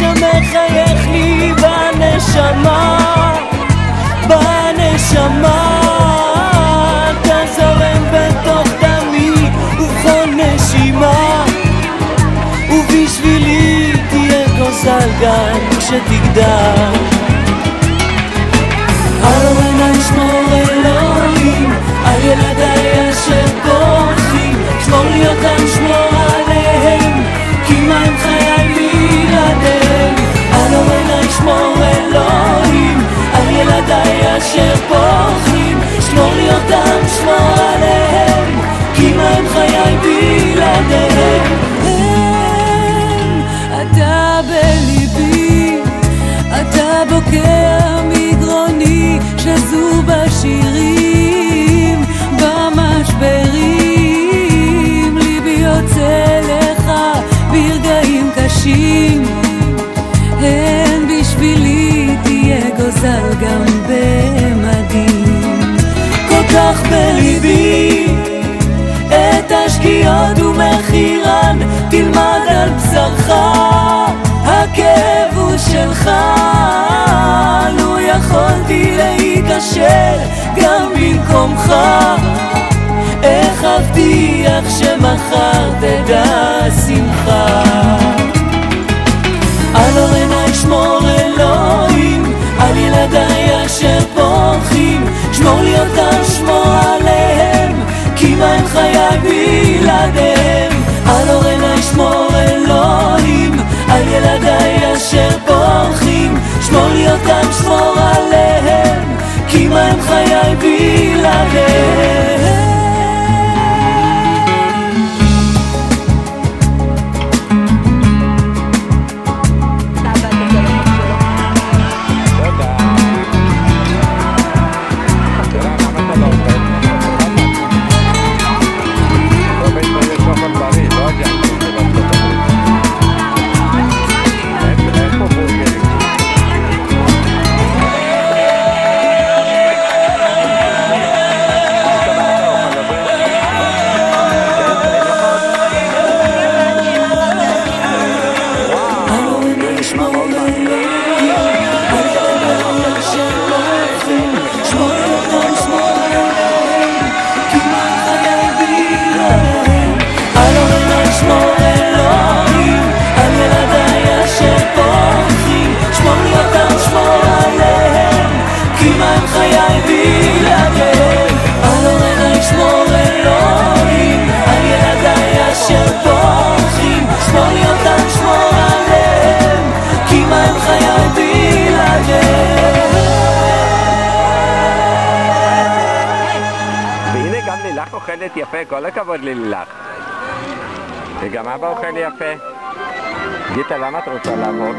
שמחייך לי בנשמה, בנשמה. אתה זורם בתוך דמי ובכל נשימה, ובשבילי תהיה גוזל גן כשתגדל. על אורנה ישמור אלוהים, על ילדיי אשר פורחים, שמור לי אותם, שמור עליהם, כי מה הם חיי בלעדיהם. על אורנה ישמור אלוהים, על ילדיי אשר פורחים, שמור לי אותם, שמור עליהם, כי מה הם חיי בלעדיהם. אתה בליבי, אתה בוקע מגרוני, שזו בשירים, במשברים, ליבי יוצא לך ברגעים קשים, הן בשבילי תהיה גוזל גם במדים. כל כך בליבי את השגיאות ומחירן, תלמד על בשרך, הכאב הוא שלך. לו יכולתי להיקשר גם במקומך, איך אבטיח שמחר תדע שמחה. על אורנה ישמור אלוהים, על ילדיי אשר פורחים, שמור לי אותם, שמור עליהם, כי מה הם חיי בלעדיהם. על אורנה ישמור אלוהים, על ילדיי אשר פורחים, שמור לי אותם, שמור עליהם, כי מה הם חיי בלעדיהם. אוכלת יפה, כל הכבוד ללילך. וגם אבא אוכל יפה. גיטה, למה את רוצה לעבוד?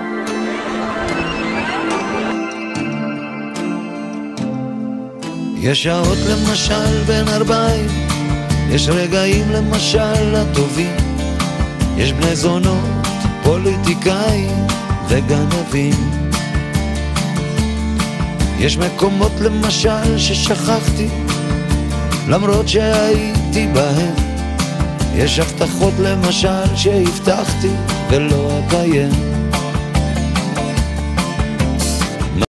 יש שעות למשל בין ארבעים, יש רגעים למשל הטובים, יש בני זונות, פוליטיקאים וגנבים. יש מקומות למשל ששכחתי למרות שהייתי בהם, יש הבטחות למשל שהבטחתי ולא אקיים.